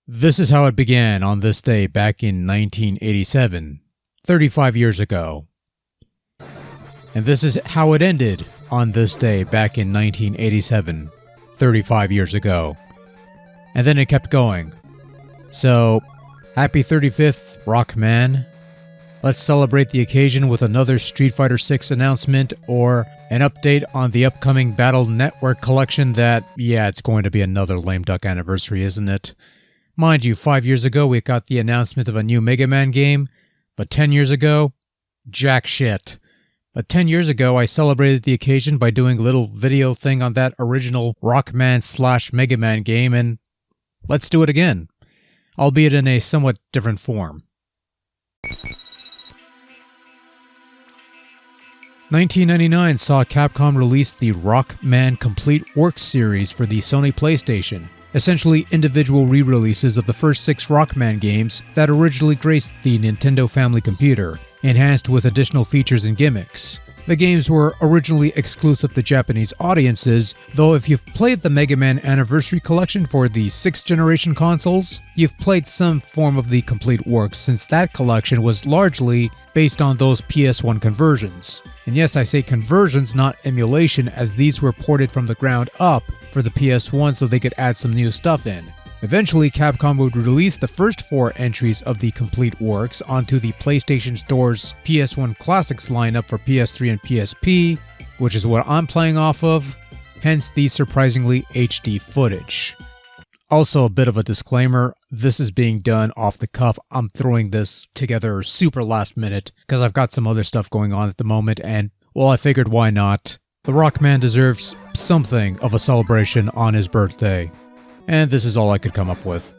This is how it began on this day back in 1987, 35 years ago. And this is how it ended on this day back in 1987, 35 years ago. And then it kept going. So, happy 35th, Rockman. Let's celebrate the occasion with another Street Fighter VI announcement or an update on the upcoming Battle Network collection that, yeah, it's going to be another lame duck anniversary, isn't it? Mind you, 5 years ago we got the announcement of a new Mega Man game, but 10 years ago, jack shit. But 10 years ago I celebrated the occasion by doing a little video thing on that original Rockman/Mega Man game, and let's do it again, albeit in a somewhat different form. 1999 saw Capcom release the Rockman Complete Works series for the Sony PlayStation. Essentially individual re-releases of the first 6 Rockman games that originally graced the Nintendo family computer, enhanced with additional features and gimmicks. The games were originally exclusive to Japanese audiences, though if you've played the Mega Man Anniversary Collection for the 6th generation consoles, you've played some form of the Complete Works since that collection was largely based on those PS1 conversions. And yes, I say conversions, not emulation, as these were ported from the ground up for the PS1 so they could add some new stuff in. Eventually, Capcom would release the first 4 entries of the Complete Works onto the PlayStation Store's PS1 Classics lineup for PS3 and PSP, which is what I'm playing off of, hence the surprisingly HD footage. Also, a bit of a disclaimer, this is being done off the cuff. I'm throwing this together super last minute because I've got some other stuff going on at the moment, and, well, I figured why not. The Rockman deserves something of a celebration on his birthday. And this is all I could come up with.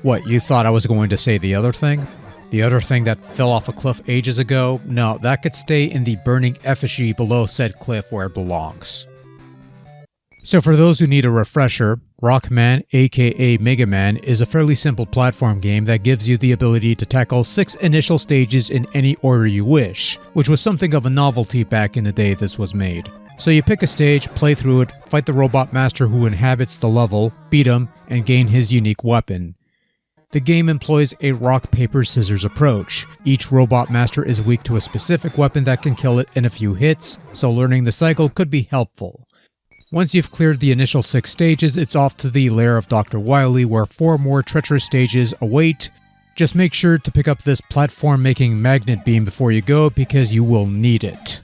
What, you thought I was going to say the other thing? The other thing that fell off a cliff ages ago? No, that could stay in the burning effigy below said cliff where it belongs. So for those who need a refresher, Rockman, aka Mega Man, is a fairly simple platform game that gives you the ability to tackle 6 initial stages in any order you wish, which was something of a novelty back in the day this was made. So you pick a stage, play through it, fight the robot master who inhabits the level, beat him, and gain his unique weapon. The game employs a rock-paper-scissors approach. Each robot master is weak to a specific weapon that can kill it in a few hits, so learning the cycle could be helpful. Once you've cleared the initial 6 stages, it's off to the lair of Dr. Wily where 4 more treacherous stages await. Just make sure to pick up this platform-making magnet beam before you go because you will need it.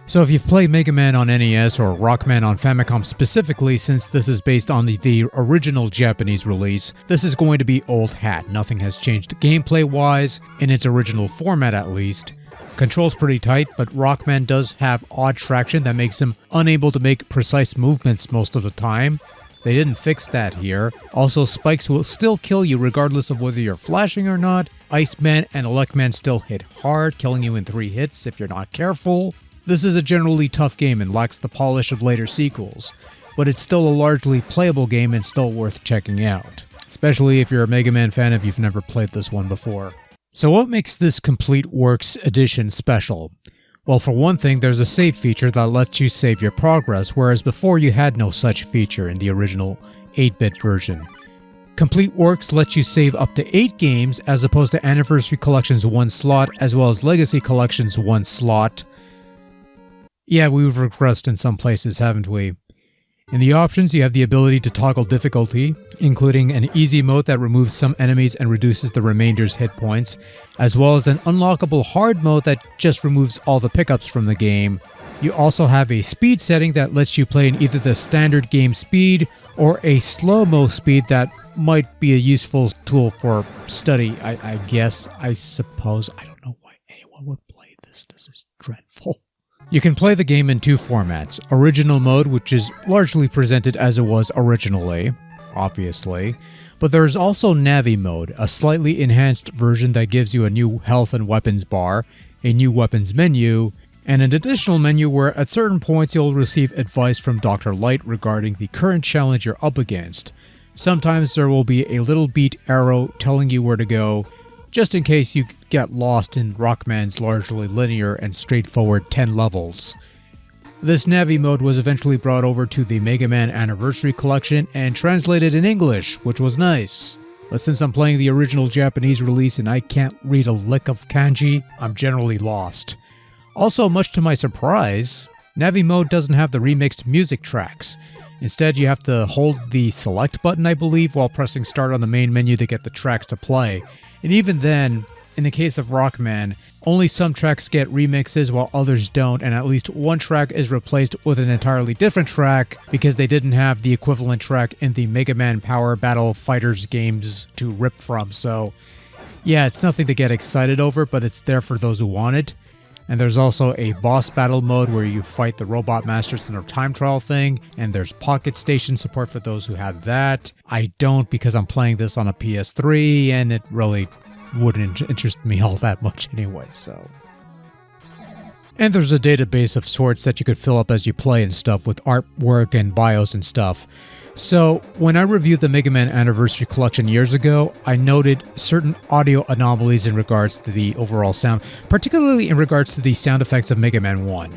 So if you've played Mega Man on NES or Rockman on Famicom specifically, since this is based on the original Japanese release, this is going to be old hat. Nothing has changed gameplay-wise, in its original format at least. Control's pretty tight, but Rockman does have odd traction that makes him unable to make precise movements most of the time. They didn't fix that here. Also, spikes will still kill you regardless of whether you're flashing or not. Iceman and Electman still hit hard, killing you in 3 hits if you're not careful. This is a generally tough game and lacks the polish of later sequels, but it's still a largely playable game and still worth checking out, especially if you're a Mega Man fan if you've never played this one before. So what makes this Complete Works edition special? Well, for one thing, there's a save feature that lets you save your progress, whereas before you had no such feature in the original 8-bit version. Complete Works lets you save up to 8 games as opposed to Anniversary Collection's 1 slot as well as Legacy Collection's 1 slot. Yeah, we've regressed in some places, haven't we? In the options, you have the ability to toggle difficulty, including an easy mode that removes some enemies and reduces the remainder's hit points, as well as an unlockable hard mode that just removes all the pickups from the game. You also have a speed setting that lets you play in either the standard game speed or a slow-mo speed that might be a useful tool for study, I guess, I suppose. I don't know why anyone would play this. This is dreadful. You can play the game in 2 formats, original mode, which is largely presented as it was originally, obviously, but there is also Navi mode, a slightly enhanced version that gives you a new health and weapons bar, a new weapons menu, and an additional menu where at certain points you'll receive advice from Dr. Light regarding the current challenge you're up against. Sometimes there will be a little beat arrow telling you where to go, just in case you get lost in Rockman's largely linear and straightforward 10 levels. This Navi mode was eventually brought over to the Mega Man Anniversary Collection and translated in English, which was nice. But since I'm playing the original Japanese release and I can't read a lick of kanji, I'm generally lost. Also, much to my surprise, Navi mode doesn't have the remixed music tracks. Instead, you have to hold the select button, I believe, while pressing start on the main menu to get the tracks to play. And even then, in the case of Rockman, only some tracks get remixes while others don't, and at least one track is replaced with an entirely different track because they didn't have the equivalent track in the Mega Man Power Battle Fighters games to rip from. So yeah, it's nothing to get excited over, but it's there for those who want it. And there's also a boss battle mode where you fight the robot masters in a time trial thing, and there's pocket station support for those who have that. I don't, because I'm playing this on a PS3 and it really wouldn't interest me all that much anyway, so. And there's a database of sorts that you could fill up as you play and stuff with artwork and bios and stuff. So when I reviewed the Mega Man Anniversary Collection years ago, I noted certain audio anomalies in regards to the overall sound, particularly in regards to the sound effects of Mega Man 1.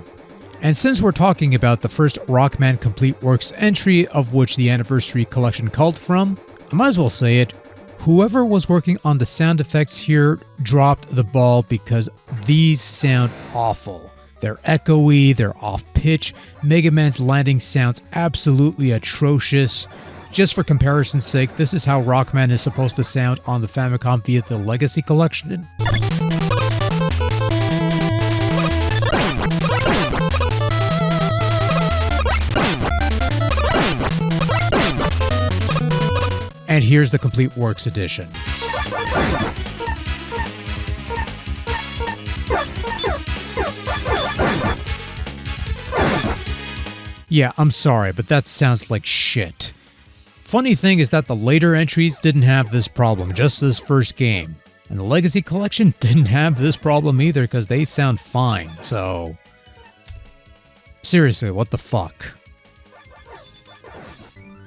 And since we're talking about the first Rockman Complete Works entry of which the Anniversary Collection culled from, I might as well say it, whoever was working on the sound effects here dropped the ball because these sound awful. They're echoey, they're off-pitch, Mega Man's landing sounds absolutely atrocious. Just for comparison's sake, this is how Rockman is supposed to sound on the Famicom via the Legacy Collection. And here's the Complete Works edition. Yeah, I'm sorry, but that sounds like shit. Funny thing is that the later entries didn't have this problem, just this first game. And the Legacy Collection didn't have this problem either because they sound fine, so... seriously, what the fuck?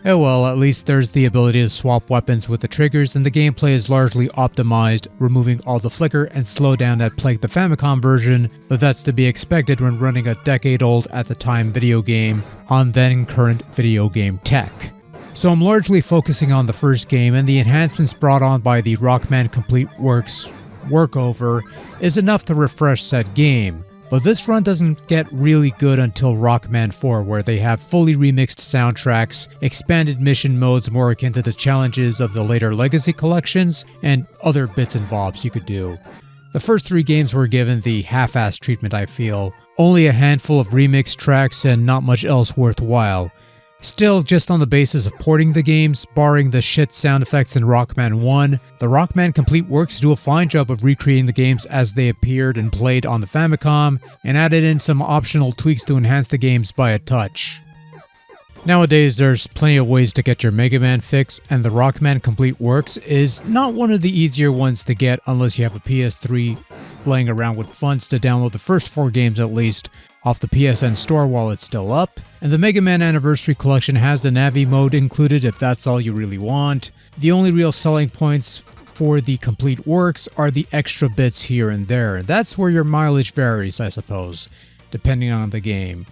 Oh well, at least there's the ability to swap weapons with the triggers, and the gameplay is largely optimized, removing all the flicker and slowdown that plagued the Famicom version, but that's to be expected when running a decade-old at the time video game on then current video game tech. So I'm largely focusing on the first game, and the enhancements brought on by the Rockman Complete Works workover is enough to refresh said game. But this run doesn't get really good until Rockman 4, where they have fully remixed soundtracks, expanded mission modes more akin to the challenges of the later Legacy collections, and other bits and bobs you could do. The first three games were given the half-assed treatment, I feel. Only a handful of remixed tracks and not much else worthwhile. Still, just on the basis of porting the games, barring the shit sound effects in Rockman 1, the Rockman Complete Works do a fine job of recreating the games as they appeared and played on the Famicom, and added in some optional tweaks to enhance the games by a touch. Nowadays, there's plenty of ways to get your Mega Man fix, and the Rockman Complete Works is not one of the easier ones to get unless you have a PS3 laying around with funds to download the first 4 games at least off the PSN store while it's still up. And the Mega Man Anniversary Collection has the Navi mode included if that's all you really want. The only real selling points for the Complete Works are the extra bits here and there. That's where your mileage varies, I suppose, depending on the game.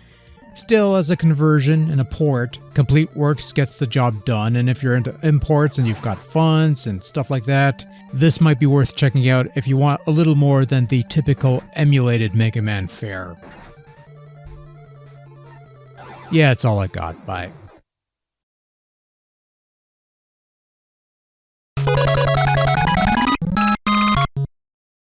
Still, as a conversion and a port, Complete Works gets the job done, and if you're into imports and you've got funds and stuff like that, this might be worth checking out if you want a little more than the typical emulated Mega Man fare. Yeah, that's all I got. Bye.